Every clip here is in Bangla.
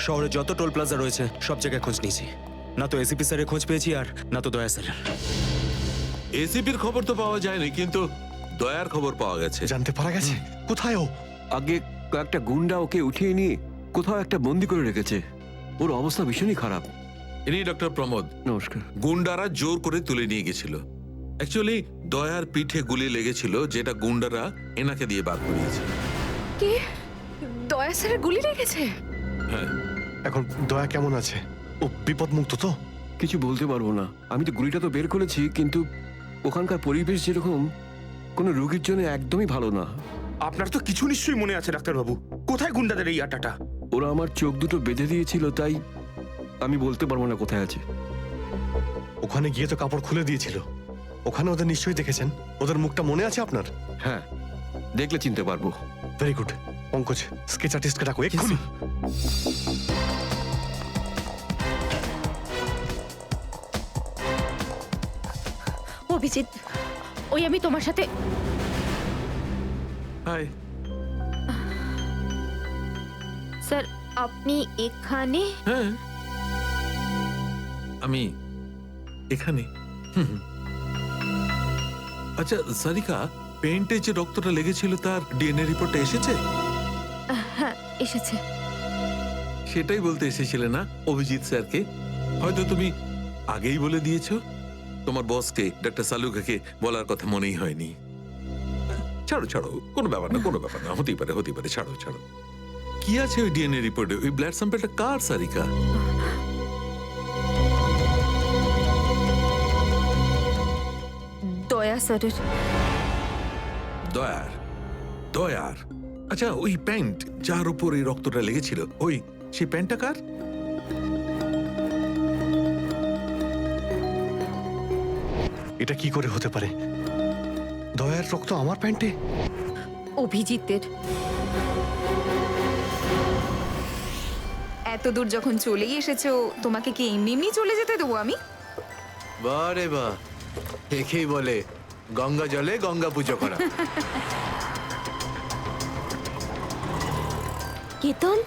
শহরে যত টোল প্লাজা রয়েছে সব জায়গায় খোঁজ নিয়েছি, না তো এসিপি স্যারের খোঁজ পেয়েছি আর না তো দয়া স্যারের। এসিপির খবর তো পাওয়া যায়নি, কিন্তু দয়ার খবর পাওয়া গেছে। জানতে পারা গেছে কোথায় ও? আগে কয়েকটা গুন্ডা ওকে উঠিয়ে নিয়ে কোথাও একটা বন্দি করে রেখেছে। ওর অবস্থা ভীষণই খারাপ। ইনি ডক্টর প্রমোদ। নমস্কার। গুন্ডারা জোর করে তুলে নিয়ে গেছিল। অ্যাকচুয়ালি দয়ার পিঠে গুলি লেগেছিল, যেটা গুন্ডারা এনাকে দিয়ে বার করিয়েছে। কি দয়া স্যারের গুলি লেগেছে? হ্যাঁ। এখন দয়া কেমন আছে? ও বিপদমুক্ত তো? কিছু বলতে পারবো না। আমি তো গুলিটা তো বের করেছি, কিন্তু ওখানকার পরিবেশ যেরকম কোনো রোগীর জন্য একদমই ভালো না। আপনার তো কিছু নিশ্চয়ই মনে আছে ডাক্তারবাবু, কোথায় গুন্ডাদের এই আটাটা? ওরা আমার চোখ দুটো বেঁধে দিয়েছিল, তাই আমি বলতে পারবো না কোথায় আছে। ওখানে গিয়ে তো কাপড় খুলে দিয়েছিল। ওখানে ওদের নিশ্চয়ই দেখেছেন। ওদের মুখটা মনে আছে আপনার? হ্যাঁ, দেখলে চিনতে পারবো। Very good. পঙ্কজ, স্কেচ আর্টিস্টকে ডাকো এক্ষুনি। অভিজিৎ, ওই আমি তোমার সাথে। হাই। স্যার আপনি এখানে? হ্যাঁ, আমি এখানে। আচ্ছা সারিকা, পেন্টে যে রক্তটা লেগেছিল তার ডিএনএ রিপোর্টটা এসেছে? হ্যাঁ এসেছে। সেটাই বলতে এসেছিলে না অভিজিৎ স্যারকে? হয়তো তুমি আগেই বলে দিয়েছো। তোমার বসকে ডক্টর সালুকাকে বলার কথা মনেই হয়নি। ছাড়ো ছাড়ো, কোনো ব্যাপার না, কোনো ব্যাপার না, হতেই পারে হতেই পারে, ছাড়ো ছাড়ো। কি আছে ওই ডিএনএ রিপোর্টে? ওই ব্লাড স্যাম্পলটা কার সারিকা? দয়া স্যারের। দয়ার? দয়ার? আচ্ছা, ওই প্যান্ট যার উপর এই রক্তটা লেগেছিল, ওই সেই প্যান্টটা কার? এটা কি করে হতে পারে? দয়ার রক্ত আমার প্যান্টে? অভিজিতের। এত দূর যখন চলেই এসেছো, তোমাকে কি এমনি এমনি চলে যেতে দেবো আমি? বারে বা, একেই বলে গঙ্গা জলে গঙ্গা পুজো করা। কেতন,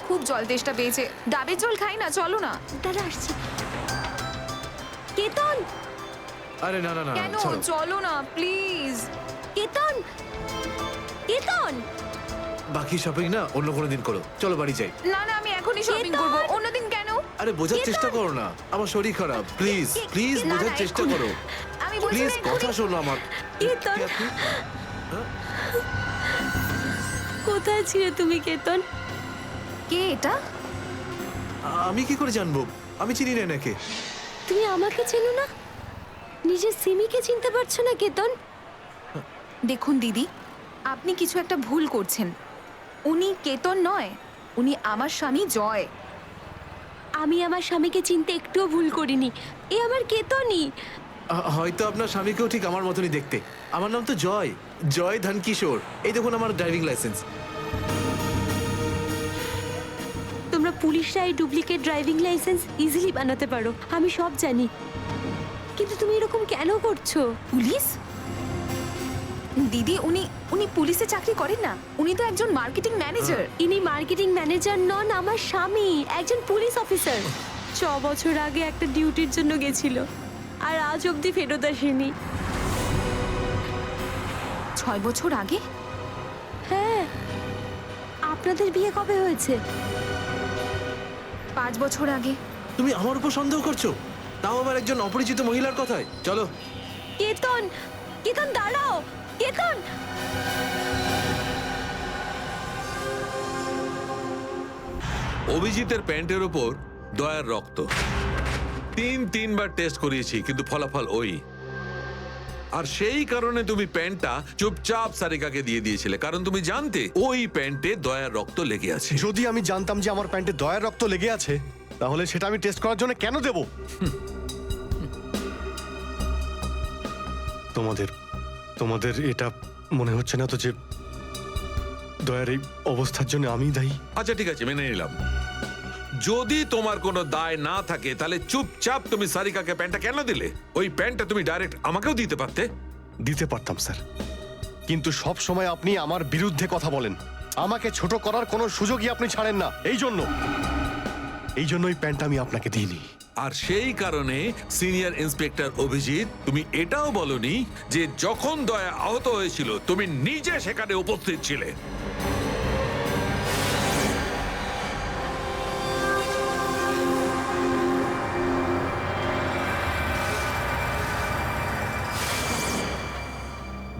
খুব জল তেষ্টা পেয়েছে, ডাবের জল খাই না, চলো না। দাঁড়া আসছি। কেতন, আরে না না না, কেন? ছাড়ো। চলো না প্লিজ। কেতন, কেতন। বাকি শপিং না অন্য কোনো দিন করো, চলো বাড়ি যাই। না না, আমি এখনই শপিং কেতন! করবো, অন্যদিন কেন? আরে বোঝার চেষ্টা করো না, আমার শরীর খারাপ, প্লিজ প্লিজ না, বোঝার না, চেষ্টা এক্ষুনি। করো। আমি বলছি প্লিজ না, এক্ষুনি। কথা শোনো আমার। কেতন, কি আপনি? কোথায় ছিলে তুমি কেতন? কে এটা? আমি কি করে জানবো? আমি চিনি না এনাকে। তুমি আমাকে চেনো না? নিজের সিমিকে চিনতে পারছো না কেতন? দেখুন দিদি, আপনি কিছু একটা ভুল করছেন। উনি কেতন নয়, উনি আমার স্বামী জয়। আমি আমার স্বামীকে চিনতে একটুও ভুল করিনি। এ আমার কেতনই। হয়তো আপনার স্বামীকেও ঠিক আমার মতনই দেখতে। আমার নাম তো জয়, জয় ধনকিশোর। এই দেখুন আমার ড্রাইভিং লাইসেন্স। তোমরা পুলিশরা এই ডুপ্লিকেট ড্রাইভিং লাইসেন্স ইজিলি বানাতে পারো, আমি সব জানি। কিন্তু তুমি এরকম কেন করছো? পুলিশ? দিদি, উনি উনি পুলিশে চাকরি করেন না, উনি তো একজন মার্কেটিং ম্যানেজার। ইনি মার্কেটিং ম্যানেজার নন, আমার স্বামী একজন পুলিশ অফিসার। 6 বছর আগে একটা ডিউটির জন্য গেছিল, আর আজ অবধি ফেরত আসেনি। 6 বছর আগে? হ্যাঁ। আপনাদের বিয়ে কবে হয়েছে? 5 বছর আগে। তুমি আমার উপর সন্দেহ করছো, তাও আবার একজন অপরিচিত মহিলার কথায়। চলো। কেতন, কেতন দাঁড়াও, কেতন। অভিজিতের প্যান্টের ওপর দয়ার রক্ত। 3বার টেস্ট করিয়েছি, কিন্তু ফলাফল ওই। আর সেই কারণে তুমি প্যান্টটা চুপচাপ সারিকাকে দিয়ে দিয়েছিলে, কারণ তুমি জানতে ওই প্যান্টে দয়ার রক্ত লেগে আছে। যদি আমি জানতাম যে আমার প্যান্টে দয়ার রক্ত লেগে আছে, তাহলে সেটা আমি টেস্ট করার জন্য কেন দেব? তোমাদের এটা মনে হচ্ছে না তো যে দয়ার এই অবস্থার জন্য আমিই দায়ী? আচ্ছা ঠিক আছে, মেনে নিলাম। যদি তোমার কোনো দায় না থাকে, তাহলে চুপচাপ তুমি সারিকাকে প্যান্টটা কেন দিলে? ওই প্যান্টটা তুমি ডাইরেক্ট আমাকেও দিতে পারতে। দিতে পারতাম স্যার, কিন্তু সব সময় আপনি আমার বিরুদ্ধে কথা বলেন। আমাকে ছোট করার কোনো সুযোগই আপনি ছাড়েন না। এই জন্যই প্যান্ট আমি আপনাকে দিইনি। আর সেই কারণে সিনিয়র ইন্সপেক্টর অভিজিৎ, তুমি এটাও বলনি যে যখন দয়া আহত হয়েছিল তুমি নিজে সেখানে উপস্থিত ছিলে।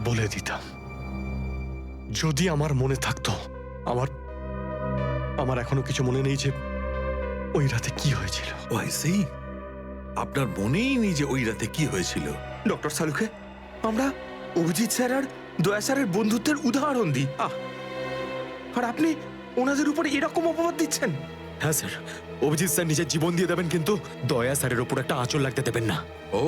বলে দিতাম যদি আমার মনে থাকতো। আমার এখনো কিছু মনে নেই যে ওই রাতে কি হয়েছিল। ওয়াইসি, আপনার মনেই নেই যে ওই রাতে কি হয়েছিল? ডক্টর সালুকে আমরা অভিজিৎ স্যার আর দয়া স্যারের বন্ধুত্বের উদাহরণ দিই, আর আপনি ওনাদের উপরে এরকম অপবাদ দিচ্ছেন? হ্যাঁ স্যার, অভিজিৎ স্যার নিজের জীবন দিয়ে দেবেন, কিন্তু দয়া স্যারের ওপর একটা আঁচল লাগতে দেবেন না। ও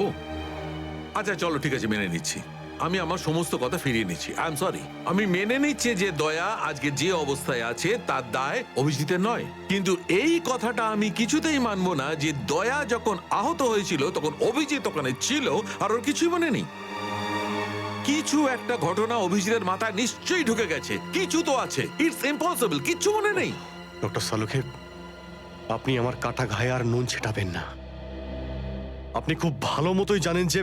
আচ্ছা, চলো ঠিক আছে, মেনে নিচ্ছি। আমি আমার সমস্ত কথা ফিরিয়ে নিচ্ছি। I am sorry. আমি মেনে নিচ্ছি যে দয়া আজকে যে অবস্থায় আছে তার দায় অভিজিতের নয়, কিন্তু এই কথাটা আমি কিছুতেই মানবো না যে দয়া যখন আহত হয়েছিল তখন অভিজিৎ ওখানে ছিল আর ওর কিছুই মনে নেই। কিছু একটা ঘটনা অভিজিতের মাথায় নিশ্চয়ই ঢুকে গেছে, কিছু তো আছে। ইটস ইম্পসিবল, কিচ্ছু মনে নেই। ডক্টর সালুকে, আপনি আমার কাটা ঘায়ে আর নুন ছেটাবেন না। আপনি খুব ভালো মতোই জানেন যে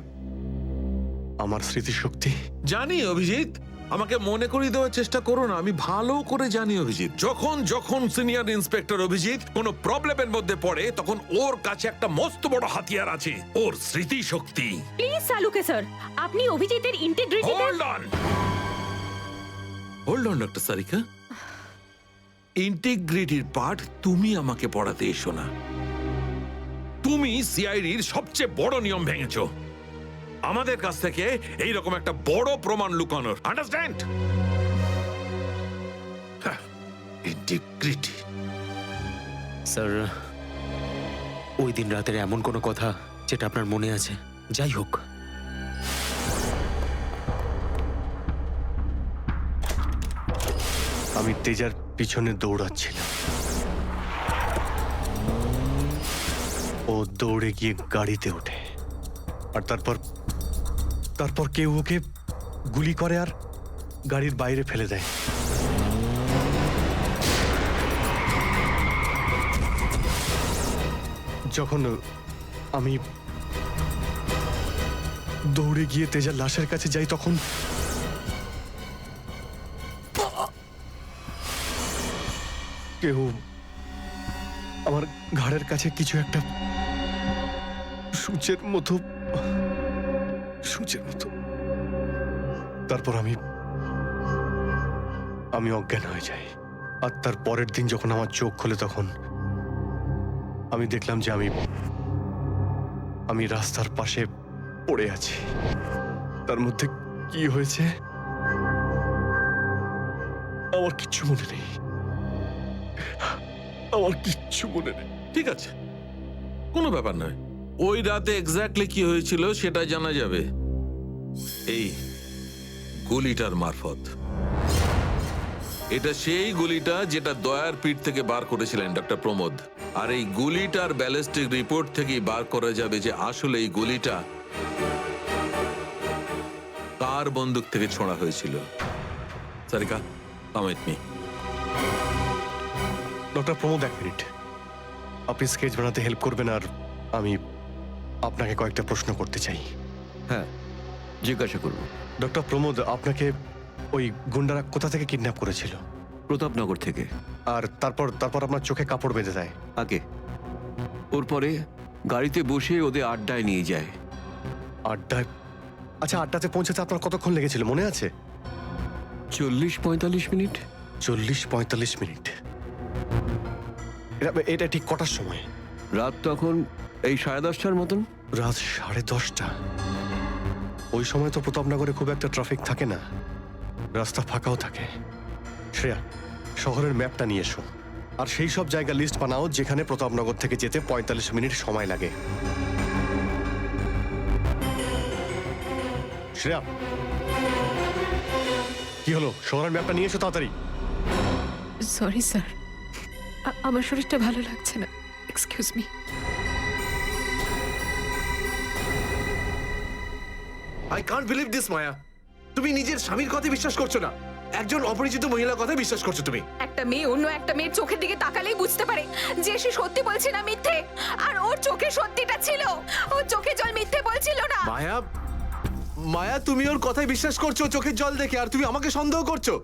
আমার স্মৃতিশক্তি। জানি অভিজিৎ, আমাকে মনে করিয়ে দেওয়ার চেষ্টা করো না। আমি ভালো করে জানি অভিজিৎ, যখন সিনিয়র ইন্সপেক্টর অভিজিৎ কোনো প্রবলেমের মধ্যে পড়ে তখন ওর কাছে একটা মস্ত বড় হাতিয়ার আছে, ওর স্মৃতিশক্তি। প্লিজ সালুকে স্যার, আপনি অভিজিতের integrity hold on doctor Sarika, ইন্টিগ্রিটির পার্ট তুমি আমাকে পড়াতে এসো না। তুমি সিআইডির সবচেয়ে বড় নিয়ম ভেঙেছো, আমাদের কাছ থেকে এইরকম একটা বড় প্রমাণ লুকানোর। আন্ডারস্ট্যান্ড? ইন্টিগ্রিটি। স্যার, ওই দিন রাতের এমন কোনো কথা যেটা আপনার মনে আছে? যাই হোক, আমি তেজার পিছনে দৌড়াচ্ছিলাম। ও দৌড়ে গিয়ে গাড়িতে ওঠে, আর তারপর কেউ ওকে গুলি করে আর গাড়ির বাইরে ফেলে দেয়। যখন আমি দৌড়ে গিয়ে তেজার লাশের কাছে যাই তখন কেউ আমার ঘাড়ের কাছে কিছু একটা সূচের মতো। তারপর আমি অজ্ঞান হয়ে যাই। আর তার পরের দিন যখন আমার চোখ খোলে তখন আমি দেখলাম যে আমি রাস্তার পাশে পড়ে আছি। তার মধ্যে কি হয়েছে আমার কিচ্ছু মনে নেই। ঠিক আছে, কোনো ব্যাপার নয়। ওই রাতে এক্স্যাক্টলি কি হয়েছিল সেটা জানা যাবে এই গুলিটার মারফত। এটা সেই গুলিটা যেটা দয়ার পিঠ থেকে বার করেছিলেন ডক্টর প্রমোদ। আর এই গুলিটার ব্যালিস্টিক রিপোর্ট থেকেই বার করা যাবে যে আসলে এই গুলিটা কার বন্দুক থেকে ছোঁড়া হয়েছিল। Sarika, come with me. Doctor Pramod, 1 minute. আপনি স্কেচ বানাতে হেল্প করবেন, আর আমি আপনাকে কয়েকটা প্রশ্ন করতে চাই। হ্যাঁ, জিজ্ঞাসা করবো। ডক্টর প্রমোদ, আপনাকে ওই গুন্ডারা কোথা থেকে কিডন্যাপ করেছিল? প্রতাপনগর থেকে। আর তারপর আপনার চোখে কাপড় বেঁধে দেয়? আগে ওর পরে গাড়িতে বসে ওদের আড্ডায় নিয়ে যায়। আড্ডায়? আচ্ছা, আড্ডাতে পৌঁছাতে আপনার কতক্ষণ লেগেছিল মনে আছে? 40-45 মিনিট। 40-45 মিনিট? এটা ঠিক কটার সময়? রাত তখন এই 10:30টার মতন। রাত 10:30টা? ওই সময় তো প্রতাপনগরে খুব একটা ট্রাফিক থাকে না, রাস্তা ফাঁকাও থাকে। শ্রেয়া, শহরের ম্যাপটা নিয়ে এসো, আর সেই সব জায়গা লিস্ট বানাও যেখানে প্রতাপনগর থেকে যেতে 45 মিনিট সময় লাগে। শ্রেয়া, কি হলো? শহরের ম্যাপটা নিয়ে এসো তাড়াতাড়ি। সরি স্যার, আমার শরীরটা ভালো লাগছে না, excuse me. I can't believe this Maya. তুমি নিজের স্বামীর কথা বিশ্বাস করছো না। একজন অপরিচিত মহিলার কথা বিশ্বাস করছো তুমি? একটা মেয়ে অন্য একটা মেয়ের চোখের দিকে তাকালেই বুঝতে পারে যে সে সত্যি বলছে না মিথ্যে। আর ওর চোখে সত্যিটা ছিল, ওর চোখে জল মিথ্যে বলছিল না। মায়া, মায়া তুমি ওর কথায় বিশ্বাস করছো চোখের জল দেখে, আর তুমি আমাকে সন্দেহ করছো।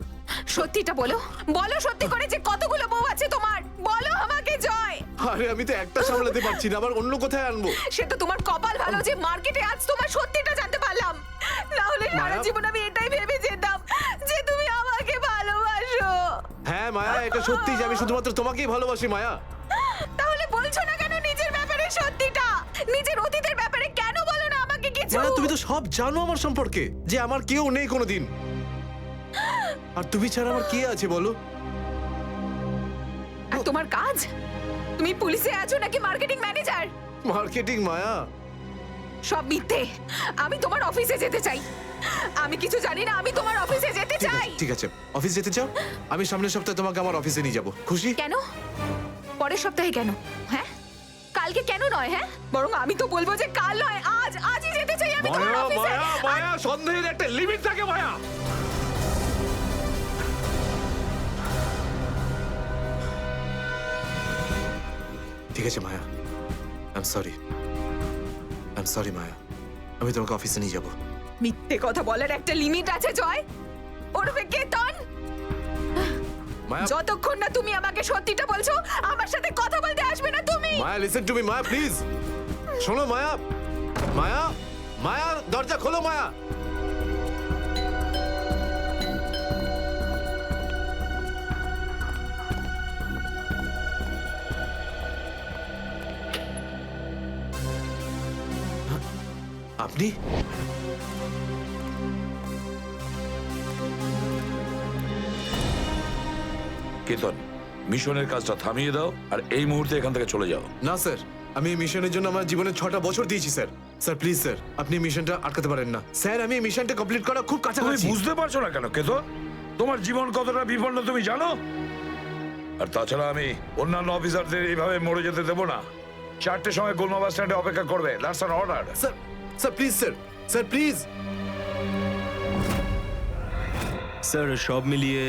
সত্যিটা বলো, বলো সত্যি করে যে কতগুলো বউ আছে তোমার, বলো আমাকে জয়। আরে আমি তো একটা সামলাতে পারছি না, আবার অন্য কোথায় আনবো? সে তো তোমার কপাল ভালো যে মার্কেটে আজ তোমার সত্যিটা জানতে পারলাম, না হলে সারা মায়া- জীবন আমি এটাই ভেবে যেতাম যে তুমি আমাকে ভালোবাসো। হ্যাঁ মায়া, এটা সত্যি যে আমি শুধুমাত্র তোমাকেই ভালোবাসি মায়া। তাহলে বলছো না কেন নিজের ব্যাপারে সত্যিটা? নিজের অতীতের ব্যাপারে কেন বলো না আমাকে কিছু? মায়া তুমি তো সব জানো আমার সম্পর্কে, যে আমার কেউ নেই কোনোদিন। আর তুমি ছাড়া আমার কে আছে বলো? আর তোমার কাজ? তুমি পুলিশে আছো নাকি মার্কেটিং ম্যানেজার? মার্কেটিং মায়া। সব মিথ্যে। আমি তোমার অফিসে যেতে চাই। আমি কিছু জানি না, আমি তোমার অফিসে যেতে ঠিক চাই। আছে, ঠিক আছে, অফিস যেতে চাও? আমি সামনের সপ্তাহে তোমাকে আমার অফিসে নিয়ে যাবো, খুশি? কেন? পরের সপ্তাহে কেন? হ্যাঁ, কালকে কেন নয়? হ্যাঁ, বরং আমি তো বলবো যে কাল নয়, আজই যেতে চাই আমি তোমার মায়া অফিসে। মায়া মায়া, সন্দেহের একটা লিমিট থাকে মায়া। ঠিক আছে মায়া, আই এম সরি মায়া, আমি তোমাকে অফিসে নিয়ে যাবো। মিথ্যে কথা বলার একটা লিমিট আছে জয়, ওরফে কেতন। মায়া যতক্ষণ না তুমি আমাকে সত্যিটা বলছো, আমার সাথে কথা বলতে আসবে না তুমি। Maya, listen to me Maya, please শোনো মায়া। মায়া মায়া, দরজা খোলো মায়া। আপনি? কেতন, মিশনের কাজটা থামিয়ে দাও আর এই মুহূর্তে এখান থেকে চলে যাও। না স্যার, আমি এই মিশনের জন্য আমার জীবনে 6টা বছর দিয়েছি স্যার। স্যার প্লিজ স্যার, আপনি এই মিশনটা আটকাতে পারেন না স্যার। আমি এই মিশনটা কমপ্লিট করা খুব তুমি কাছাকাছি। বুঝতে পারছো না কেন কেতন? তোমার জীবন কতটা বিপন্ন তুমি জানো? আর তাছাড়া আমি অন্যান্য অফিসারদের এইভাবে মরে যেতে দেবো না। 4টের সময় গোলমা বাস স্ট্যান্ডে অপেক্ষা করবে, that's an order. Sir, sir please sir, sir please. Sir সব মিলিয়ে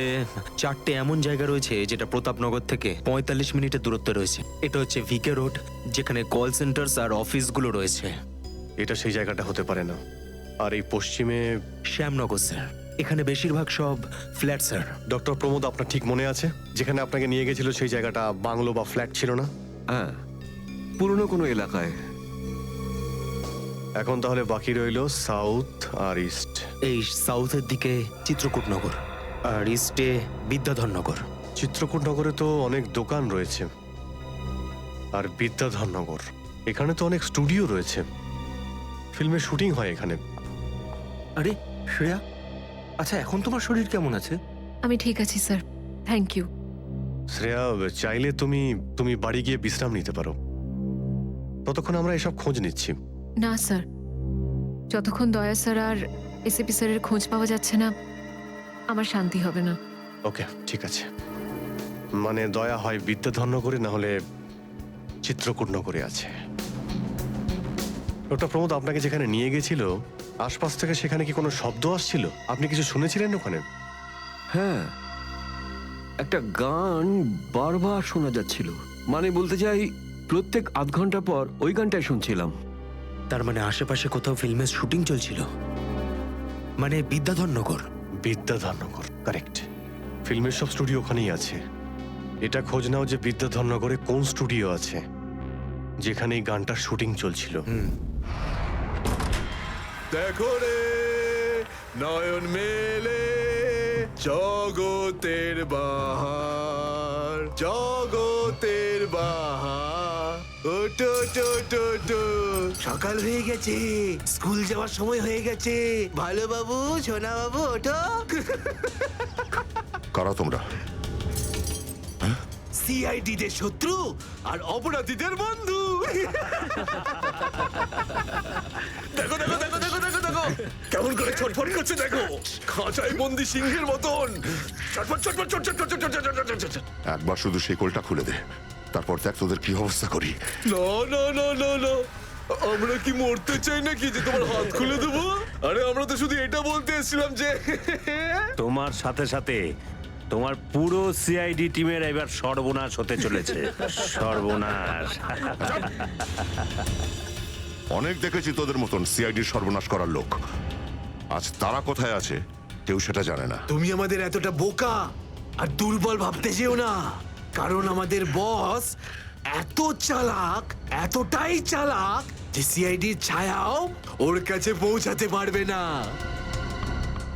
4টে এমন জায়গা রয়েছে যেটা প্রতাপনগর থেকে 45 মিনিটের দূরত্বে রয়েছে। এটা হচ্ছে ভিকে রোড, যেখানে কল সেন্টার্স আর অফিসগুলো রয়েছে। এটা সেই জায়গাটা হতে পারে না। আর এই পশ্চিমে শ্যামনগর স্যার, এখানে বেশিরভাগ সব ফ্ল্যাট স্যার। ডক্টর প্রমোদ, আপনার ঠিক মনে আছে যেখানে আপনাকে নিয়ে গেছিল সেই জায়গাটা বাংলো বা ফ্ল্যাট ছিল না? হ্যাঁ, পুরনো কোনো এলাকায়। এখন তাহলে বাকি রইল সাউথ আর ইস্ট। এই সাউথের দিকে চিত্রকূটনগর আর ইস্টে বিদ্যাধরনগর। চিত্রকূটনগরে তো অনেক দোকান রয়েছে, আর বিদ্যাধরনগর এখানে তো অনেক স্টুডিও রয়েছে, ফিল্মের শুটিং হয় এখানে। আরে শ্রেয়া, আচ্ছা এখন তোমার শরীর কেমন আছে? আমি ঠিক আছি স্যার, থ্যাংক ইউ। শ্রেয়া, চাইলে তুমি বাড়ি গিয়ে বিশ্রাম নিতে পারো, ততক্ষণ আমরা এসব খোঁজ নিচ্ছি। না স্যার, যতক্ষণ দয়া স্যার আর এসিপি স্যারের খোঁজ পাওয়া যাচ্ছে না, আমার শান্তি হবে না। ওকে, ঠিক আছে। মানে দয়া হয় বিদ্যাধরনগরে, না হলে চিত্রকূটনগরে আছে। ডক্টর প্রমোদ আপনাকে যেখানে নিয়ে গেছিল, আশপাশ থেকে সেখানে কি কোনো শব্দ আসছিল? আপনি কিছু শুনেছিলেন ওখানে? হ্যাঁ, একটা গান বারবার শোনা যাচ্ছিল। মানে বলতে চাই, প্রত্যেক আধ ঘন্টা পর ওই গানটাই শুনছিলাম। তার মানে আশেপাশে কোথাও ফিল্মের শুটিং চলছিল, মানে বিদ্যাধরনগর। বিদ্যাধরনগর, কারেক্ট। ফিল্মের সব স্টুডিও ওখানেই আছে। এটা খোঁজ নাও যে বিদ্যাধরনগরে কোন স্টুডিও আছে যেখানে এই গানটার শুটিং চলছিল। দেখো রে নয়ন মেলে জগতের বাহার, জগতের বাহার। ওটো টো টো টো, সকাল হয়ে গেছে, স্কুল যাওয়ার সময় হয়ে গেছে। ভালো বাবু, সোনা বাবু, ওঠো। কারা তোমরা? সিআইডিদের শত্রু আর অপরাধীদের বন্ধু। দেখো দেখো দেখো দেখো দেখো দেখো কেমন করে ছটফট করছে, দেখো খাঁচায় বন্দি সিংহের মতন ছটফট ছটফট ছটফট ছটফট ছটফট ছটফট। একবার শুধু শেকলটা খুলে দে, তারপর দেখ তোদের কি অবস্থা করি। No no no no no, আমরা কি মরতে চাই নাকি যে তোমার হাত খুলে দেবো? আরে আমরা তো শুধু এটা বলতে এসেছিলাম যে তোমার সাথে সাথে তোমার পুরো সিআইডি টিমের এবার সর্বনাশ হতে চলেছে। সর্বনাশ। অনেক দেখেছি তোদের মতন সিআইডির সর্বনাশ করার লোক। আজ তারা কোথায় আছে কেউ সেটা জানে না। তুমি আমাদের এতটা বোকা আর দুর্বল ভাবতে যেও না, কারণ আমাদের বস এত চালাক, এতটাই চালাক যে সিআইডির ছায়াও ওর কাছে পৌঁছাতে পারবে না।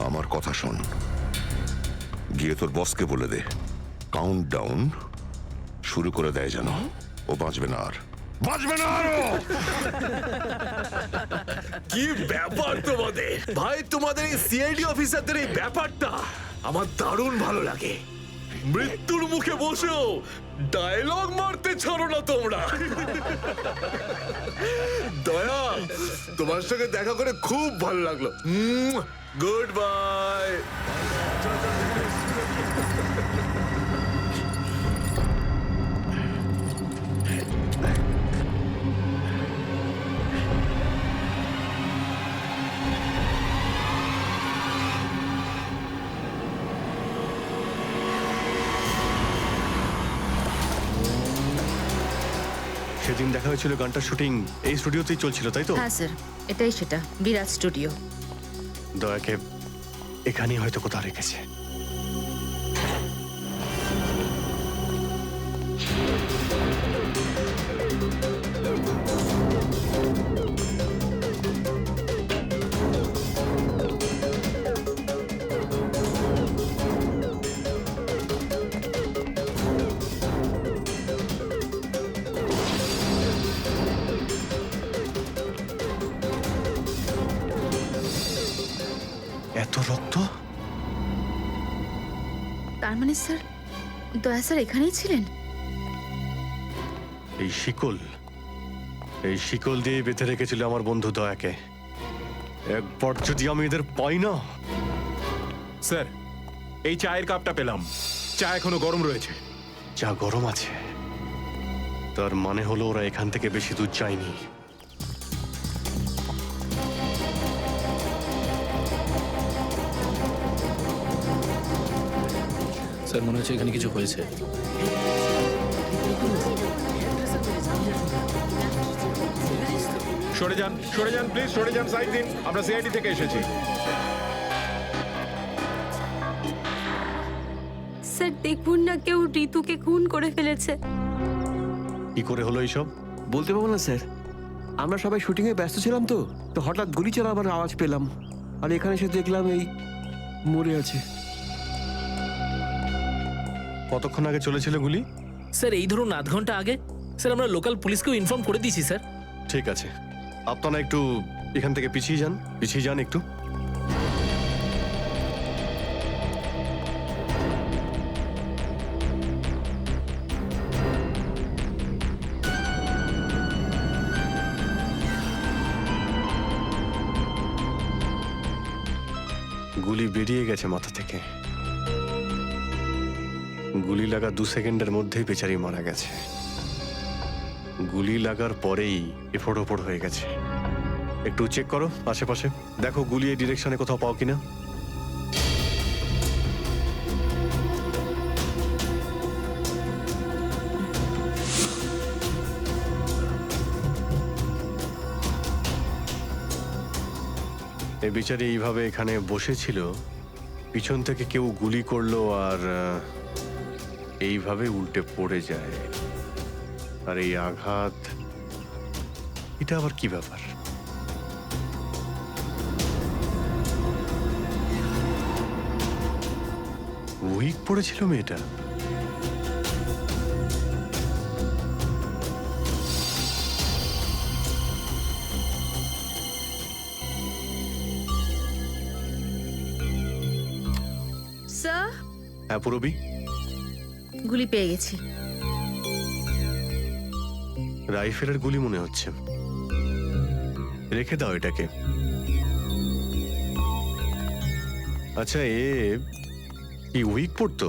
আমার কথা শোন, গিয়ে তোর বসকে বলে দে কাউন্ট ডাউন শুরু করে দেয় যেন ও বাঁচবে না আর। বাঁচবে না আর ও! কি ব্যাপার তোমাদের ভাই, তোমাদের এই সিআইডি অফিসারদের এই ব্যাপারটা আমার দারুণ ভালো লাগে। মৃত্যুর মুখে বসেও ডায়লগ মারতে ছাড়ো না তোমরা। দয়া, তোমার সঙ্গে দেখা করে খুব ভালো লাগলো। Good bye. সেদিন দেখা হয়েছিল গানটার শুটিং এই স্টুডিওতেই চলছিল, তাই তো? হ্যাঁ স্যার, এটাই সেটা, বিরাট স্টুডিও। দয়াকে এখানেই হয়তো কোথাও রেখেছে। এত রক্ত? তার মানে স্যার, দয়া স্যার এখানেই ছিলেন? এই শিকল দিয়ে বেঁধে রেখেছিল আমার বন্ধু দয়াকে। একবার যদি আমি এদের পাই না। স্যার, এই চায়ের কাপটা পেলাম, চা এখনো গরম রয়েছে। যা গরম আছে তার মানে হলো ওরা এখান থেকে বেশি দূর যায়নি। স্যার, মনে হচ্ছে এখানে কিছু হয়েছে। সরে যান প্লিজ, সরে যান, সাইড দিন, আমরা সিআইডি থেকে এসেছি। স্যার দেখুন না, কেউ ঋতুকে খুন করে ফেলেছে। কি করে হলো এইসব? বলতে পারবো না স্যার, আমরা সবাই শুটিং এ ব্যস্ত ছিলাম তো তো হঠাৎ গুলি চালাবার আওয়াজ পেলাম, আর এখানে এসে দেখলাম এই মরে আছে। কতক্ষণ আগে চলেছিল গুলি? স্যার, এই ধরুন আধ ঘন্টা আগে। স্যার, আমরা লোকাল পুলিশকেও ইনফর্ম করে দিয়েছি স্যার। ঠিক আছে, আপনারা একটু এখান থেকে পিছিয়ে যান একটু। গুলি বেরিয়ে গেছে মাথা থেকে। গুলি লাগা 2 সেকেন্ডের মধ্যেই বেচারি মারা গেছে। গুলি লাগার পরেই এফোড় ওপড় হয়ে গেছে। একটু চেক করো আশেপাশে, দেখো গুলি এই ডিরেকশনে কোথাও পাও কিনা। এই বেচারি এইভাবে এখানে বসেছিল, পিছন থেকে কেউ গুলি করলো আর এইভাবে উল্টে পড়ে যায়। আর এই আঘাত, এটা আবার কি ব্যাপার? উইক পড়েছিল মেয়েটা। স্যার, হ্যাঁ পুরবি, গুলি পেয়ে গেছি। রাইফেলের গুলি মনে হচ্ছে। রেখে দাও এটাকে। আচ্ছা, কি উইক পড়তো?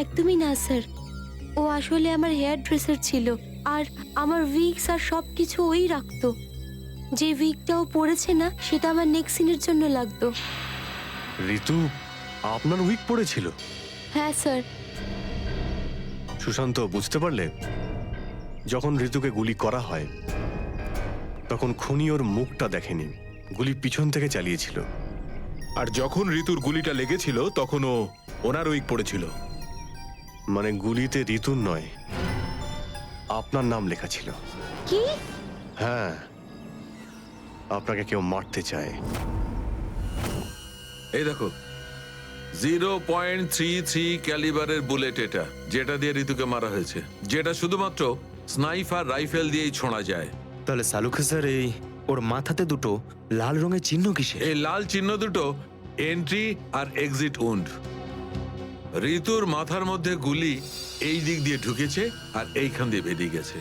একদমই না স্যার, ও আসলে আমার হেয়ার ড্রেসার ছিল। আর আমার উইকস আর সব কিছু ওই রাখতো। যে উইকটাও পড়েছে না, সেটা আমার নেক্সট সিনের জন্য লাগতো। ঋতু আপনার উইক পড়েছিল? হ্যাঁ স্যার। সুশান্ত, বুঝতে পারলে যখন ঋতুকে গুলি করা হয় তখন খুনি ওর মুখটা দেখেনি, গুলি পিছন থেকে চালিয়েছিল। আর যখন ঋতুর গুলিটা লেগেছিল তখনও ওনার উইক পড়েছিল। মানে গুলিতে ঋতুর নয়, আপনার নাম লেখা ছিল। কি? হ্যাঁ, আপনাকে কেউ মারতে চায়। এই দেখো 0.33 ক্যালিবারের বুলেট, এটা যেটা দিয়ে ঋতুকে মারা হয়েছে, যেটা শুধুমাত্র স্নাইপার রাইফেল দিয়েই ছোঁড়া যায়। তাহলে সালুকে স্যার, এই ওর মাথাতে দুটো লাল রঙের চিহ্ন কিসে? এই লাল চিহ্ন দুটো এন্ট্রি আর এক্সিট উন্ড। ঋতুর মাথার মধ্যে গুলি এই দিক দিয়ে ঢুকেছে আর এইখান দিয়ে বেরিয়ে গেছে।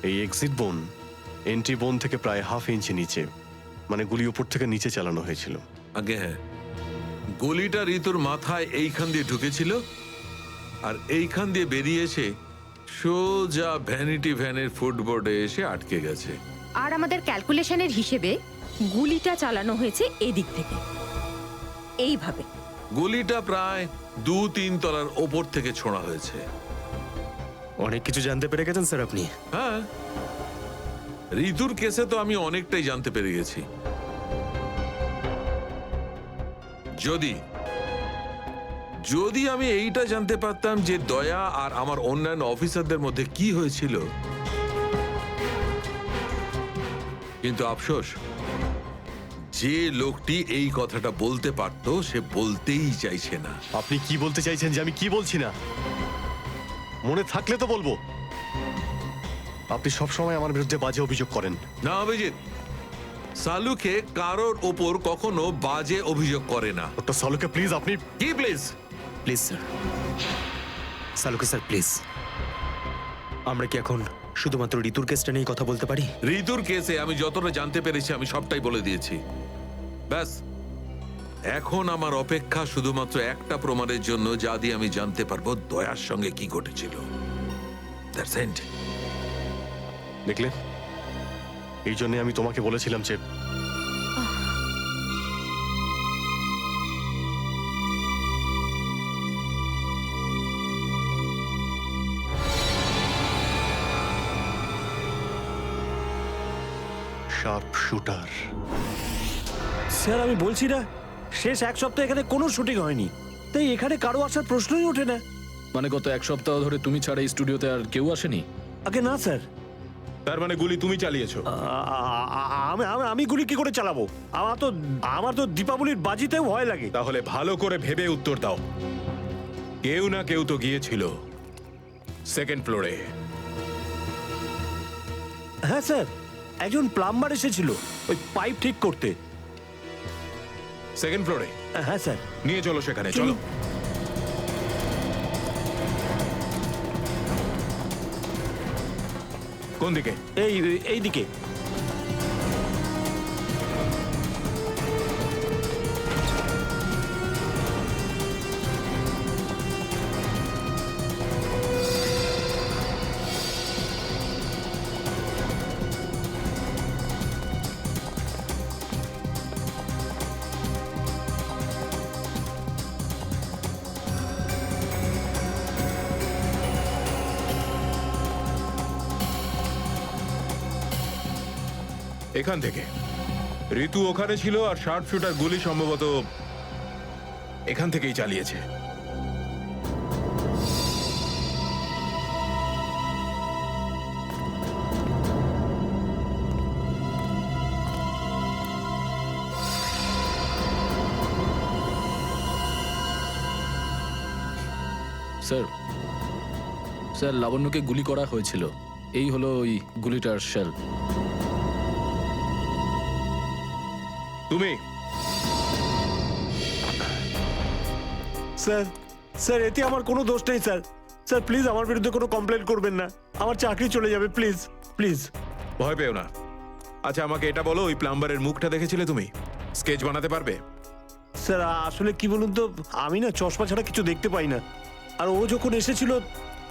এই এক্সিট বোন এন্ট্রি বোন থেকে প্রায় হাফ ইঞ্চি নিচে, মানে গুলি উপর থেকে নিচে চালানো হয়েছিল। আগে হ্যাঁ, গুলিটা ঋতুর মাথায় এইখান দিয়ে ঢুকেছিল আর এইখান দিয়ে বেরিয়ে এসে সোজা ভ্যানিটি ভ্যানের ফুটবোর্ডে এসে আটকে গেছে। আর আমাদের ক্যালকুলেশনের হিসেবে গুলিটা চালানো হয়েছে এদিক থেকে, এইভাবে। গুলিটা প্রায় 2-3 তলার ওপর থেকে ছোঁড়া হয়েছে। অনেক কিছু জানতে পেরে গেছেন স্যার আপনি। হ্যাঁ, ঋতুর কেসে তো আমি অনেকটাই জানতে পেরে গেছি। যদি আমি এইটা জানতে পারতাম যে দয়া আর আমার অন্যান্য অফিসারদের মধ্যে কি হয়েছিল, কিন্তু আফসোস, যে লোকটি এই কথাটা বলতে পারত সে বলতেই চাইছে না। আপনি কি বলতে চাইছেন যে আমি কি বলছি না? মনে থাকলে তো বলবো। আপনি সবসময় আমার বিরুদ্ধে বাজে অভিযোগ করেন। না অভিজিৎ, সালুকে কারোর ওপর কখনো বাজে অভিযোগ করে না। ডক্টর সালুকে প্লিজ, আপনি কি please? Please sir, Salunke sir please, আমরা কি এখন শুধুমাত্র ঋতুর কেসটা নিয়ে কথা বলতে পারি? ঋতুর কেসে আমি যতটা জানতে পেরেছি আমি সবটাই বলে দিয়েছি। ব্যাস, এখন আমার অপেক্ষা শুধুমাত্র একটা প্রমাণের জন্য, যা দিয়ে আমি জানতে পারবো দয়ার সঙ্গে কি ঘটেছিল। That's it. দেখলে, এই জন্য আমি তোমাকে বলেছিলাম যে শার্প শুটার। স্যার আমি বলছি না, শেষ এক সপ্তাহ এখানে কোনো শুটিং হয়নি, তাই এখানে কারো আসার প্রশ্নই ওঠে না। মানে গত এক সপ্তাহ ধরে তুমি ছাড়া এই স্টুডিওতে আর কেউ আসেনি? আগে না স্যার। তার মানে গুলি তুমি চালিয়েছো? আমি গুলি কি করে চালাবো? আমার তো দীপাবলির বাজিতেও ভয় লাগে। তাহলে ভালো করে ভেবে উত্তর দাও। কেউ না কেউ তো গিয়েছিল সেকেন্ড ফ্লোরে। হ্যাঁ স্যার, একজন প্লাম্বার এসেছিল ওই পাইপ ঠিক করতে। সেকেন্ড ফ্লোরে? হ্যাঁ স্যার। নিয়ে চলো সেখানে, চলো। কোন দিকে? এই দিকে। এখান থেকে ঋতু ওখানে ছিল আর শার্প শুটার গুলি সম্ভবত এখান থেকেই চালিয়েছে। স্যার, স্যার লাবণ্যকে গুলি করা হয়েছিল। এই হলো ওই গুলিটার শেল। তুমি? স্যার এতে আমার কোনো দোষ নেই স্যার। স্যার প্লিজ আমার বিরুদ্ধে কোনো কমপ্লেন করবেন না, আমার চাকরি চলে যাবে, প্লিজ প্লিজ। ভয় পেও না। আচ্ছা আমাকে এটা বলো, ওই প্লাম্বারের মুখটা দেখেছিলে তুমি? স্কেচ বানাতে পারবে? স্যার আসলে কি বলুন তো, আমি না চশমা ছাড়া কিছু দেখতে পাই না। আর ও যখন এসেছিল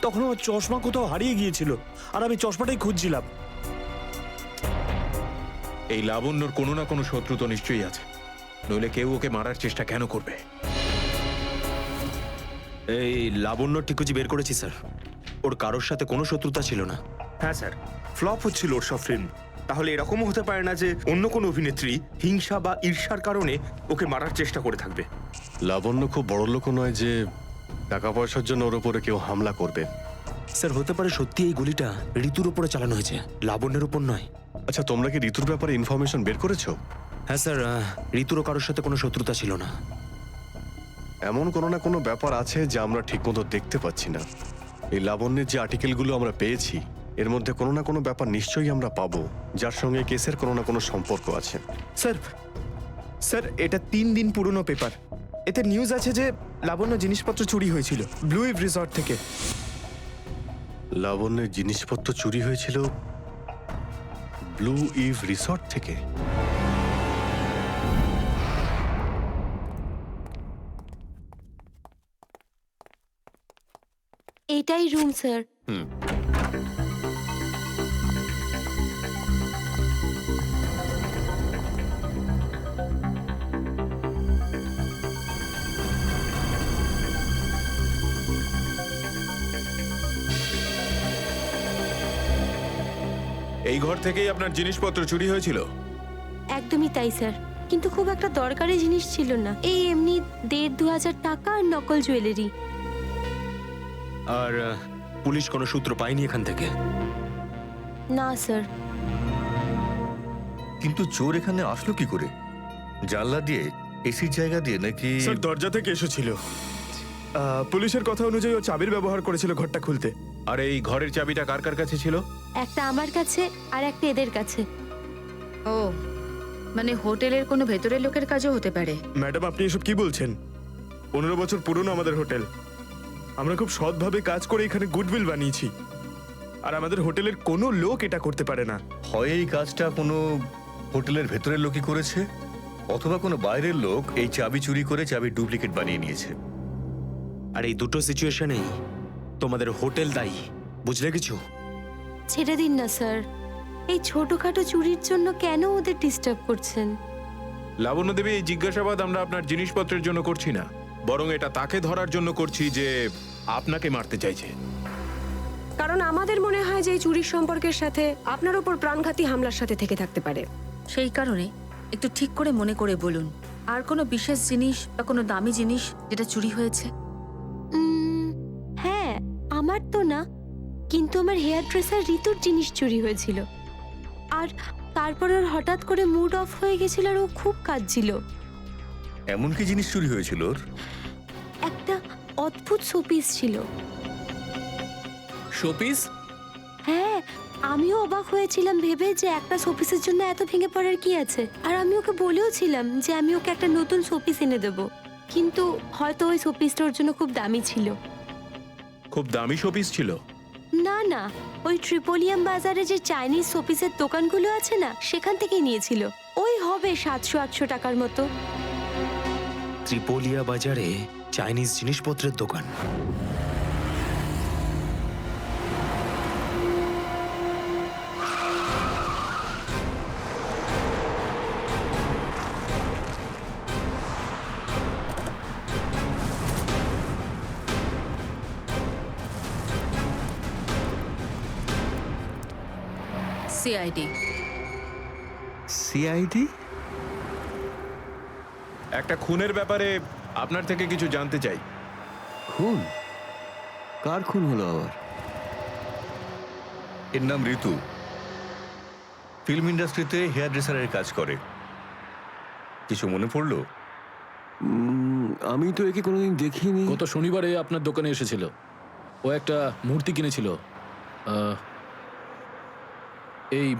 তখন আমার চশমা কোথাও হারিয়ে গিয়েছিল আর আমি চশমাটাই খুঁজছিলাম। এই লাবণ্যর কোনো না কোনো শত্রু তো নিশ্চয়ই আছে, নইলে কেউ ওকে মারার চেষ্টা কেন করবে? এই লাবণ্য টিকুজি বের করেছি স্যার, ওর কারোর সাথে কোনো শত্রুতা ছিল না। হ্যাঁ স্যার, ফ্লপ হচ্ছিল ওর সব ফিল্ম। তাহলে এরকমও হতে পারে না যে অন্য কোনো অভিনেত্রী হিংসা বা ঈর্ষার কারণে ওকে মারার চেষ্টা করে থাকবে। লাবণ্য খুব বড় লোক নয় যে টাকা পয়সার জন্য ওর উপরে কেউ হামলা করবে। স্যার হতে পারে সত্যি এই গুলিটা ঋতুর উপরে চালানো হয়েছে, লাবণ্যের উপর নয়। আচ্ছা, তোমরা কি ঋতুর ব্যাপারে ইনফরমেশন বের করেছো? হ্যাঁ স্যার, ঋতুরও কারোর সাথে কোনো শত্রুতা ছিল না। এমন কোনো না কোনো ব্যাপার আছে যা আমরা ঠিকমতো দেখতে পাচ্ছি না। এই লাবণ্যের যে আর্টিকেলগুলো আমরা পেয়েছি এর মধ্যে কোনো না কোনো ব্যাপার নিশ্চয়ই আমরা পাবো যার সঙ্গে কেসের কোনো না কোনো সম্পর্ক আছে। স্যার স্যার এটা 3 দিন পুরনো পেপার। এতে নিউজ আছে যে লাবণ্য জিনিসপত্র চুরি হয়েছিল ব্লু ইভ রিসর্ট থেকে। লাবণ্যের জিনিসপত্র চুরি হয়েছিল ব্লু ইভ রিসর্ট থেকে? এটাই রুম স্যার। এই ঘর থেকেই আপনার জিনিসপত্র চুরি হয়েছিল? একদমই তাই স্যার, কিন্তু খুব একটা দরকারি জিনিস ছিল না, এই এমনি 1,500-2,000 টাকা আর নকল জুয়েলারি। আর পুলিশ কোনো সূত্র পায়নি এখান থেকে? না স্যার। কিন্তু চোর এখানে আসলো কি করে? জানলা দিয়ে, এসির জায়গা দিয়ে নাকি? স্যার দরজা থেকে এসেছিল। পুলিশের কথা অনুযায়ী ও চাবির ব্যবহার করেছিল ঘরটা খুলতে। আর এই ঘরের চাবিটা কার কার কাছে ছিল? একটা আমার কাছে আর একটা এদের কাছে। ও মানে হোটেলের কোনো ভেতরের লোকের কাজও হতে পারে। ম্যাডাম আপনি এসব কি বলছেন? 15 বছর পুরনো আমাদের হোটেল। আমরা খুব সৎভাবে কাজ করে এখানে গুডউইল বানিয়েছি, আর আমাদের হোটেলের কোনো লোক এটা করতে পারে না। হয় এই কাজটা কোনো হোটেলের ভেতরের লোকই করেছে, অথবা কোনো বাইরের লোক এই চাবি চুরি করে চাবির ডুপ্লিকেট বানিয়ে নিয়েছে। আর এই দুটো সিচুয়েশনেই তোমাদের হোটেল দায়ী, বুঝলে কিছু? ছেড়ে দিন না স্যার, এই ছোটখাটো চুরির জন্য কেন ওদের ডিস্টার্ব করছেন? লাবণ্য দেবী, এই জিজ্ঞাসাবাদ আমরা আপনার জিনিসপত্রের জন্য করছি না, বরং এটা তাকে ধরার জন্য করছি যে আপনাকে মারতে চাইছে। কারণ আমাদের মনে হয় যে এই চুরির সম্পর্কের সাথে আপনার উপর প্রাণঘাতী হামলার সাথে থেকে থাকতে পারে। সেই কারণে একটু ঠিক করে মনে করে বলুন, আর কোনো বিশেষ জিনিস বা কোনো দামি জিনিস যেটা চুরি হয়েছে? হ্যাঁ, আমার তো না, কিন্তু আমার হেয়ার ড্রেসার ঋতুর জিনিস চুরি হয়েছিল। আর তারপর ওর হঠাৎ করে মুড অফ হয়ে গেছিল আর ও খুব কাঁদছিল। এমন কি জিনিস চুরি হয়েছিল ওর? একটা অদ্ভুত শোপিস ছিল। শোপিস? হ্যাঁ, আমিও অবাক হয়েছিলাম ভেবে যে একটা শোপিসের জন্য এত ভেঙে পড়ার কি আছে। আর আমি ওকে বলেও ছিলাম যে আমি ওকে একটা নতুন শোপিস এনে দেবো, কিন্তু হয়তো ওই শোপিসটা ওর জন্য খুব দামি ছিল। খুব দামি শোপিস ছিল? না না, ওই ট্রিপোলিয়াম বাজারে যে চাইনিজ শোপিসের দোকানগুলো আছে না, সেখান থেকেই নিয়েছিল। ওই হবে 700-800 টাকার মতো। ত্রিপোলিয়া বাজারে চাইনিজ জিনিসপত্রের দোকান? সিআইডি। সিআইডি? একটা খুনের ব্যাপারে আপনার থেকে কিছু জানতে চাই। খুন? কার খুন হলো আবার? এর নাম ঋতু, ফিল্ম ইন্ডাস্ট্রিতে হেয়ার ড্রেসারের কাজ করে। কিছু মনে পড়লো? আমি তো একে কোনোদিন দেখিনি। গত শনিবারে আপনার দোকানে এসেছিল। ও একটা মূর্তি কিনেছিল, এই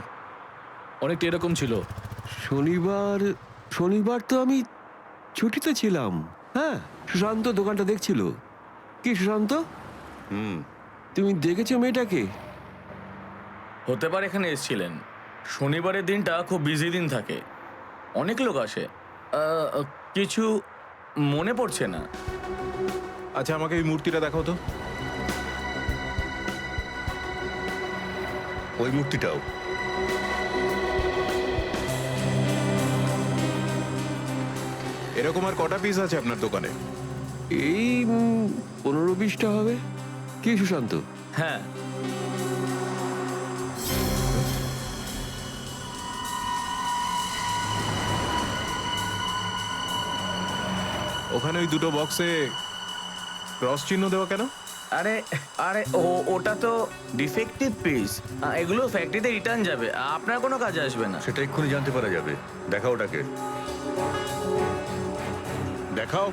অনেকটা এরকম ছিল। শনিবার তো আমি ছুটিতে ছিলাম। হ্যাঁ, সুশান্ত দোকানটা দেখছিল। কি সুশান্ত, তুমি দেখেছো মেয়েটাকে? হতে পারে এখানে এসেছিলেন। শনিবারের দিনটা খুব বিজি দিন থাকে, অনেক লোক আসে। কিছু মনে পড়ছে না। আচ্ছা, আমাকে এই মূর্তিটা দেখাও তো। ওই মূর্তিটাও। এরকম আর কটা পিস আছে আপনার দোকানে? এই 15-20টা হবে। কি সুশান্ত? হ্যাঁ, ওখানে ওই দুটো বক্সে ক্রস চিহ্ন দেওয়া কেন? আরে আরে ওটা তো ডিফেক্টিভ পিস, এগুলো ফ্যাক্টরিতে রিটার্ন যাবে, আপনার কোনো কাজে আসবে না। সেটা এক্ষুনি জানতে পারা যাবে। দেখাও ওটাকে, দেখাও।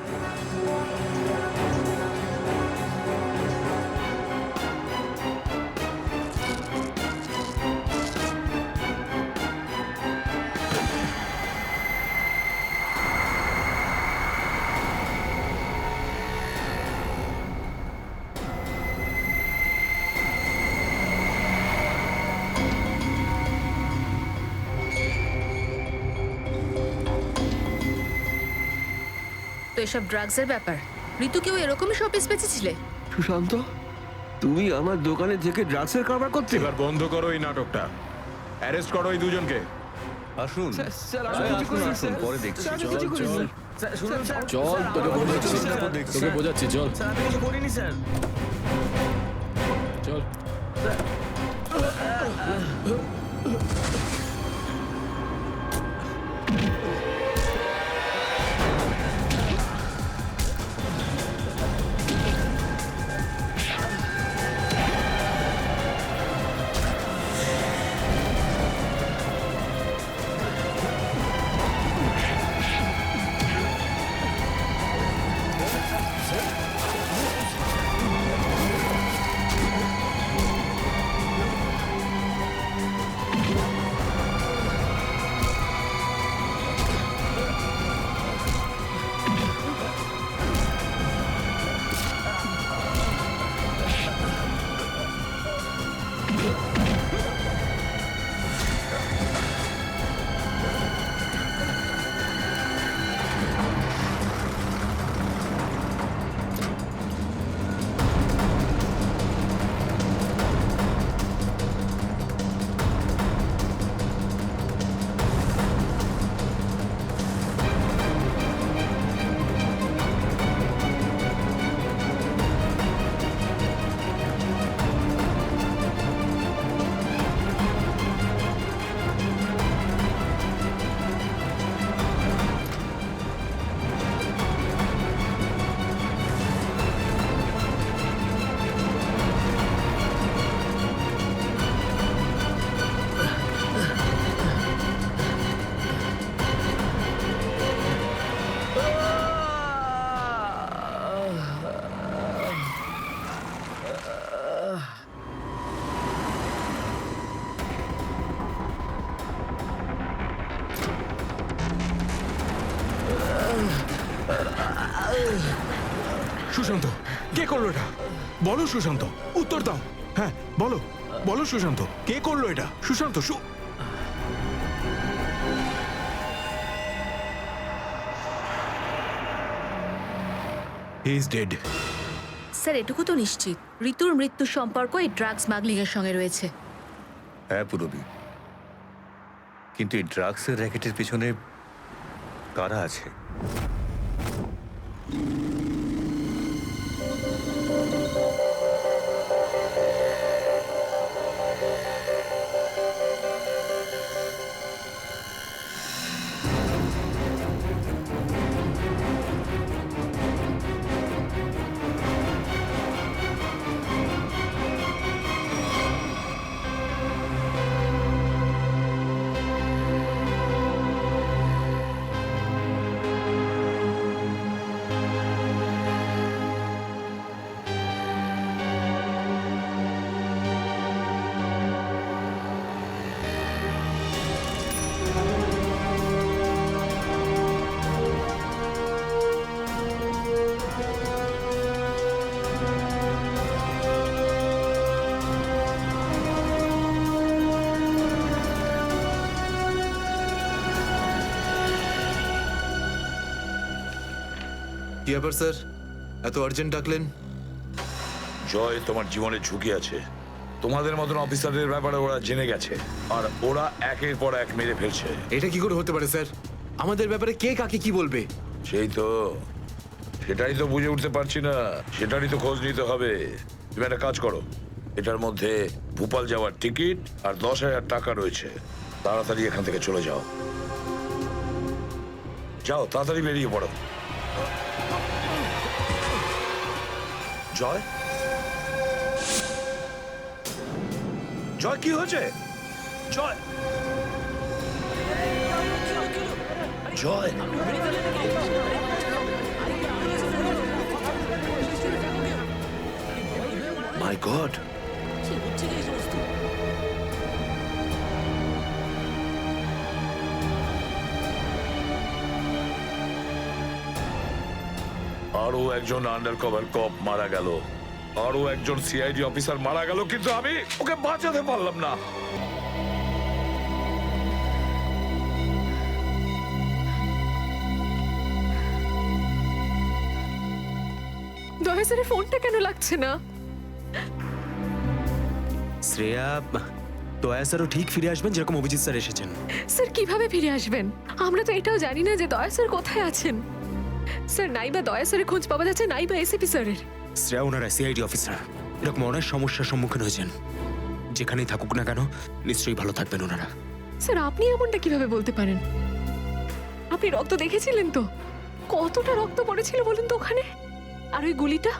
তো এসব ড্রাগসের ব্যাপার, ঋতু কেউ এরকমই শপিস বেঁচেছিলে? সুশান্ত, তুমি আমার দোকানে থেকে ড্রাগসের কারবার করতে? এবার বন্ধ করো এই নাটকটা, অ্যারেস্ট করো এই দুজনকে। আসুন, পরে দেখছি। চল, তোকে বোঝাচ্ছি, চল স্যার, আমি কিছু করিনি স্যার। চল। সুশান্ত, কে করলো এটা? বলো সুশান্ত, উত্তর দাও। হ্যাঁ বলো, বলো সুশান্ত, কে করলো এটা? Sushant, he is dead. Sir, এটুকু তো নিশ্চিত ঋতুর মৃত্যুর সম্পর্ক এই ড্রাগস স্মাগলিং এর সঙ্গে রয়েছে। হ্যাঁ পুরবী, কিন্তু এই ড্রাগসের র্যাকেটের পিছনে কারা আছে? কি ব্যাপার স্যার, এত আর্জেন্ট ডাকলেন? জয়, তোমার জীবনে ঝুঁকি আছে, তোমাদের মতন অফিসারদের ব্যাপারে ওরা জেনে গেছে আর ওরা একের পর এক মেরে ফেলছে। এটা কি করে হতে পারে স্যার? আমাদের ব্যাপারে কে কাকে কি বলবে? সেই তো, সেটাই তো বুঝে উঠতে পারছি না, সেটারই তো খোঁজ নিতে হবে। তুমি একটা কাজ করো, এটার মধ্যে ভোপাল যাওয়ার টিকিট আর 10,000 টাকা রয়েছে। তাড়াতাড়ি এখান থেকে চলে যাও, যাও তাড়াতাড়ি বেরিয়ে পড়ো। জয়, জয় কি হয়েছে? জয়, জয়, মাই গড, আরো একজন আন্ডার কভার কপ মারা গেল, আরো একজন সিআইডি অফিসার মারা গেল, কিন্তু আমি ওকে বাঁচাতে পারলাম না। দয়া স্যারের ফোনটা কেন লাগছে না? শ্রেয়া, দয়া স্যারও ঠিক ফিরে আসবেন যেরকম অভিজিৎ স্যার এসেছেন। স্যার কিভাবে ফিরে আসবেন? আমরা তো এটাও জানি না যে দয়া স্যার কোথায় আছেন। স্যার নাইবা দয়া স্যারের খোঁজ পাওয়া যাচ্ছে, নাইবা এসিপি স্যারের। শ্রেয়া ওনারা সিআইডি অফিসার, এরকম অনেক সমস্যার সম্মুখীন হয়েছেন। যেখানেই থাকুক না কেন নিশ্চয়ই ভালো থাকবেন ওনারা। স্যার আপনি এমনটা কিভাবে বলতে পারেন? আপনি রক্ত দেখেছিলেন তো? কতটা রক্ত পড়েছিল বলুন তো ওখানে? আর ওই গুলিটা,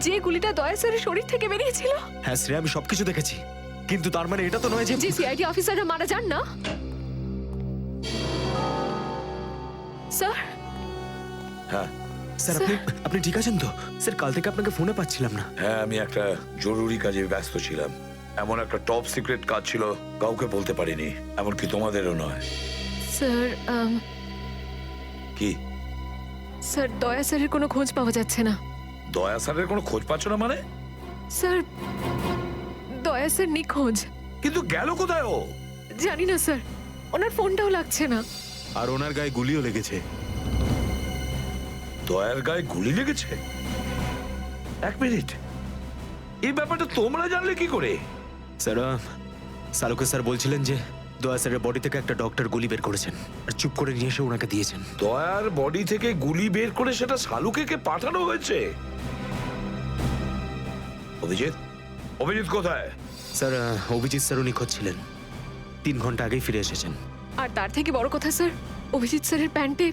যে গুলিটা দয়া স্যারের শরীর থেকে বেরিয়েছিল। হ্যাঁ শ্রেয়া, আমি সবকিছু দেখেছি, কিন্তু তার মানে এটা তো নয় যে সিআইডি অফিসাররা মারা যান না। স্যার, হ্যাঁ স্যার আপনি ঠিক আছেন তো? স্যার কাল থেকে আপনাকে ফোনে পাচ্ছিলাম না। হ্যাঁ, আমি একটা জরুরি কাজে ব্যস্ত ছিলাম। এমন একটা টপ সিক্রেট কাজ ছিল, কাউকে বলতে পারিনি, এমনকি তোমাদেরও নয়। স্যার কি? স্যার দয়া স্যারের কোনো খোঁজ পাওয়া যাচ্ছে না। দয়া স্যারের কোনো খোঁজ পাচ্ছ না মানে? স্যার দয়া স্যার নিখোঁজ। কিন্তু গেল কোথায় ও? জানি না স্যার, ওনার ফোনটাও লাগছে না। আর ওনার গায়ে গুলিও লেগেছে। দয়ার গায়ে গুলি লেগেছে? এক মিনিট, এই ব্যাপারটা তোমরা জানলে কি করে? স্যার, সালুকে স্যার বলছিলেন যে দয়া স্যারের বডি থেকে একটা ডক্টর গুলি বের করেছেন আর চুপ করে নিয়ে এসে ওনাকে দিয়েছেন। দয়ার বডি থেকে গুলি বের করে সেটা শালুকে পাঠানো হয়েছে? অভিজিৎ, অভিজিৎ কোথায়? স্যার অভিজিৎ স্যারও নিখোঁজ ছিলেন, 3 ঘন্টা আগেই ফিরে এসেছেন। আর তার থেকে বড় কথা স্যার, অভিজিৎ স্যারের প্যান্টে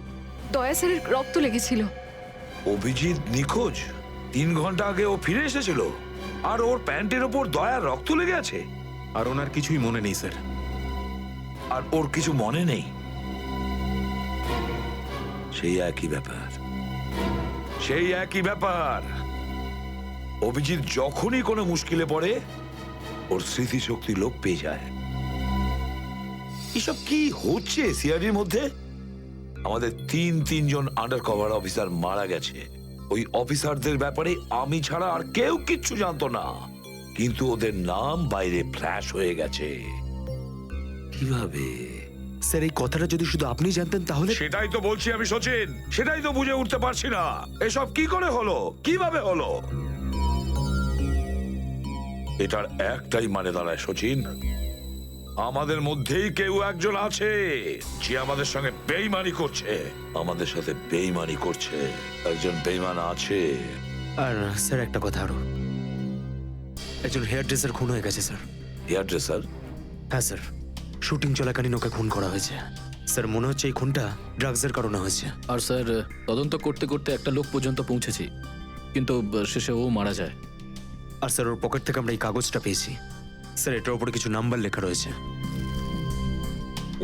দয়া স্যারের রক্ত লেগেছিল। অভিজিৎ নিখোঁজ? 3 ঘন্টা আগে ও ফিরে এসেছিল আর ওর প্যান্টের ওপর দয়ার রক্ত লেগে আছে? আর ওনার কিছুই মনে নেই স্যার। আর ওর কিছু মনে নেই? সেই একই ব্যাপার, সেই একই ব্যাপার। অভিজিৎ যখনই কোনো মুশকিলে পড়ে ওর স্মৃতিশক্তি লোপ পেয়ে যায়। এসব কি হচ্ছে সিআইডির মধ্যে? আমাদের তিনজন আন্ডার কভার অফিসার মারা গেছে। ওই অফিসারদের ব্যাপারে আমি ছাড়া আর কেউ কিচ্ছু জানতো না, কিন্তু ওদের নাম বাইরে ফ্ল্যাশ হয়ে গেছে। কিভাবে? স্যার এই কথাটা যদি শুধু আপনি জানতেন তাহলে। সেটাই তো বলছি আমি সচিন, সেটাই তো বুঝে উঠতে পারছি না এসব কি করে হলো, কিভাবে হলো। এটার একটাই মানে দাঁড়ায় সচিন, আমাদের মধ্যেই কেউ একজন আছে যে আমাদের সঙ্গে বেইমানি করছে, আমাদের সাথে বেইমানি করছে। একজন বেইমান আছে। আর স্যার একটা কথা আরো, একজন হেয়ার ড্রেসার খুন হয়ে গেছে স্যার। Hairdresser? হ্যাঁ স্যার, শুটিং চলাকালীন ওকে খুন করা হয়েছে। স্যার মনে হচ্ছে এই খুনটা ড্রাগসের কারণে হয়েছে। আর স্যার তদন্ত করতে করতে একটা লোক পর্যন্ত পৌঁছেছি, কিন্তু শেষে ও মারা যায়। আর স্যার ওর পকেট থেকে আমরা এই কাগজটা পেয়েছি। স্যার এটার উপরে কিছু নাম্বার লেখা রয়েছে।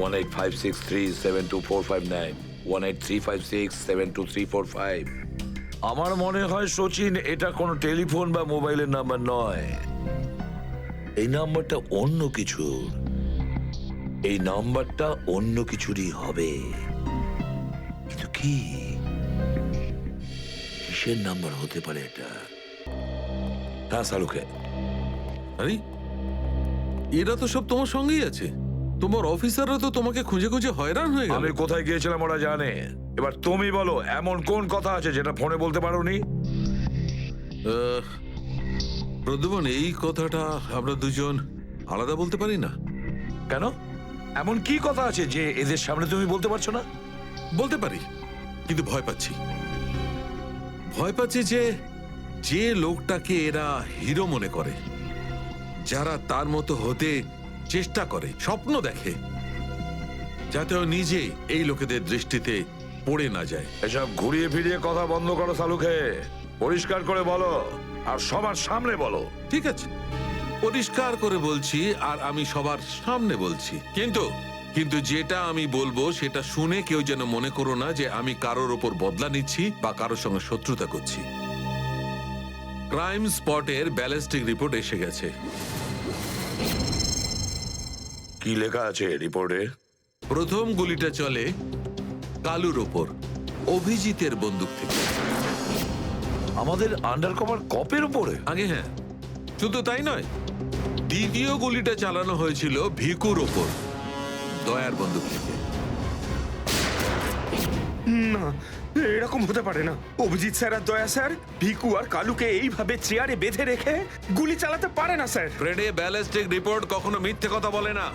185637245 183567235। আমার মনে হয় সচিন এটা কোনো টেলিফোন বা মোবাইলের নাম্বার নয়, এই নাম্বারটা অন্য কিছু, এই নাম্বারটা অন্য কিছুরই হবে। কিন্তু কি, কিসের নাম্বার হতে পারে এটা? হ্যাঁ সালুকে। আরে এরা তো সব তোমার সঙ্গেই আছে, তোমার অফিসাররা তো তোমাকে খুঁজে খুঁজে হয়রান হয়ে গেল। আমি কোথায় গিয়েছিলাম ওরা জানে। এবার তুমি বলো, এমন কোন কথা আছে যেটা ফোনে বলতে পারোনি? প্রদ্যুমন, এই কথাটা আমরা দুজন আলাদা বলতে পারি না? কেন? এমন কি কথা আছে যে এদের সামনে তুমি বলতে পারছো না? বলতে পারি, কিন্তু ভয় পাচ্ছি। ভয় পাচ্ছি যে যে লোকটাকে এরা হিরো মনে করে, যারা তার মতো হতে চেষ্টা করে, স্বপ্ন দেখে, যাতে ও নিজে এই লোকেদের দৃষ্টিতে পড়ে না যায়। এসব ঘুরিয়ে ফিরিয়ে কথা বন্ধ করো সালুকে। পরিষ্কার করে বলো, আর সবার সামনে বলো। ঠিক আছে, পরিষ্কার করে বলছি, আর আমি সবার সামনে বলছি। কিন্তু যেটা আমি বলবো সেটা শুনে কেউ যেন মনে করো না যে আমি কারোর ওপর বদলা নিচ্ছি বা কারোর সঙ্গে শত্রুতা করছি। ক্রাইম স্পটের ব্যালিস্টিক রিপোর্ট এসে গেছে। কি লেখা আছে রিপোর্টে? প্রথম গুলিটা চলে কালুর ওপর, অভিজিতের বন্দুক থেকে। আমাদের আন্ডারকভার কপের উপরে? আগে হ্যাঁ, শুধু তাই নয়, দ্বিতীয় গুলিটা চালানো হয়েছিল ভিকুর ওপর, দয়ার বন্দুক থেকে। না, এরকম হতে পারে না। অভিজিৎ স্যার আর দয়া স্যার ভিকু আর কালুকে এইভাবে চেয়ারে বেঁধে রেখে গুলি চালাতে পারে না স্যার। ফ্রেডে, ব্যালিস্টিক রিপোর্ট কখনো মিথ্যে কথা বলে না।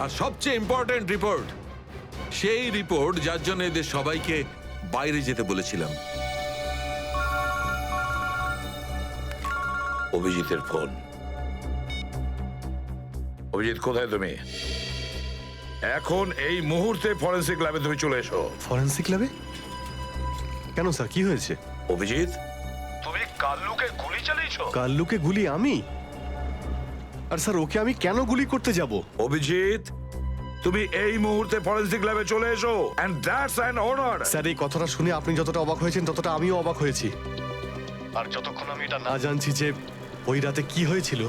আর সবচেয়ে ইম্পর্টেন্ট রিপোর্ট, সেই রিপোর্ট যার জন্য এদের সবাইকে বাইরে যেতে বলেছিলাম। অভিজিতের ফোন। অভিজিৎ, কোথায় তুমি? এখন এই মুহূর্তে ফরেনসিক ল্যাবে তুমি চলে এসো। ফরেনসিক ল্যাবে? কেন স্যার, কি হয়েছে? অভিজিৎ, তুমি কাল্লুকে গুলি চালিয়েছো? কাল্লুকে গুলি আমি? আর স্যার, ওকে আমি কেন গুলি করতে যাব? অভিজিৎ, তুমি এই মুহূর্তে ফরেনসিক ল্যাবে চলে এসো, and that's an order. Sir, এই কথাটা শুনে আপনি যতটা অবাক হয়েছেন ততটা আমিও অবাক হয়েছি। আর যতক্ষণ আমি এটা না জানছি যে ওই রাতে কি হয়েছিল,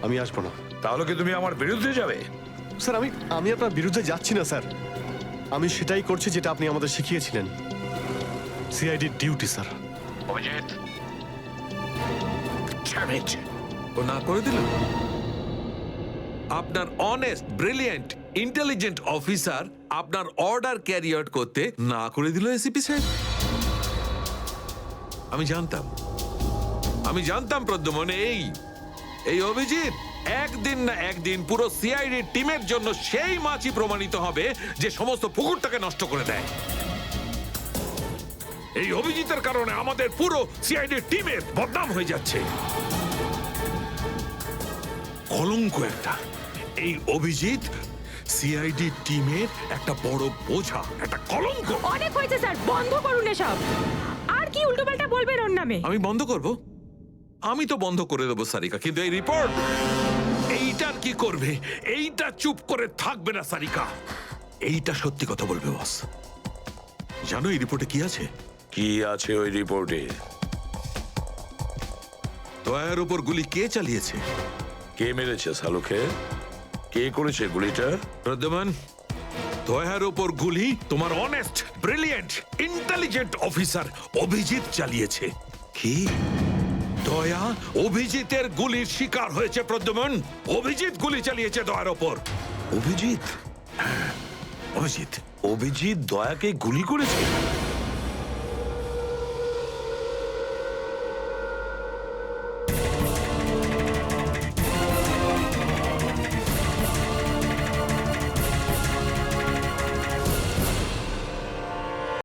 আমি আসবো না। তাহলে কি তুমি আমার বিরুদ্ধে যাবে? স্যার, আমি আপনার বিরুদ্ধে যাচ্ছি না স্যার। আমি সেটাই করছি যেটা আপনি আমাদের শিখিয়েছিলেন, সিআইডির ডিউটি স্যার। অভিজিৎ, ও না করে দিল। আপনার অনেস্ট, ব্রিলিয়েন্ট, ইন্টেলিজেন্ট অফিসার আপনার অর্ডার ক্যারি আউট করতে না করে দিল এসিপি সাহেব। আমি জানতাম প্রদ্যুমন, এই অভিজিৎ একদিন না একদিন পুরো সিআইডি টিমের জন্য সেই মাছি প্রমাণিত হবে যে সমস্ত পুকুরটাকে নষ্ট করে দেয়। এই অভিজিতের কারণে আমাদের পুরো সিআইডি টিমের বদনাম হয়ে যাচ্ছে। কলঙ্ক একটা। এই অভিজিৎ সিআইডি টিমের একটা বড় বোঝা, একটা কলঙ্ক। অনেক হয়েছে স্যার, বন্ধ করুন এসব। আর কি উল্টোপাল্টা বলবেন ওর নামে? আমি বন্ধ করব? আমি তো বন্ধ করে দেবো সারিকা, কিন্তু এই রিপোর্ট, এইটার কি করবে? এইটা চুপ করে থাকবে না সারিকা। এইটা সত্যি কথা বলবে বস। জানো এই রিপোর্টে কি আছে? কি আছে ওই রিপোর্টে? দয়ার উপর গুলি কে চালিয়েছে? কে মেরেছে সালুকে? কে করেছে গুলিটা? প্রদ্যুমন, দয়ার উপর গুলি তোমার honest, brilliant, intelligent officer Abhijit চালিয়েছে। কি? দয়া অভিজিতের গুলির শিকার হয়েছে প্রদ্যুমন। অভিজিৎ গুলি চালিয়েছে দয়ার ওপর। অভিজিৎ? অভিজিৎ অভিজিৎ দয়াকে গুলি করেছে?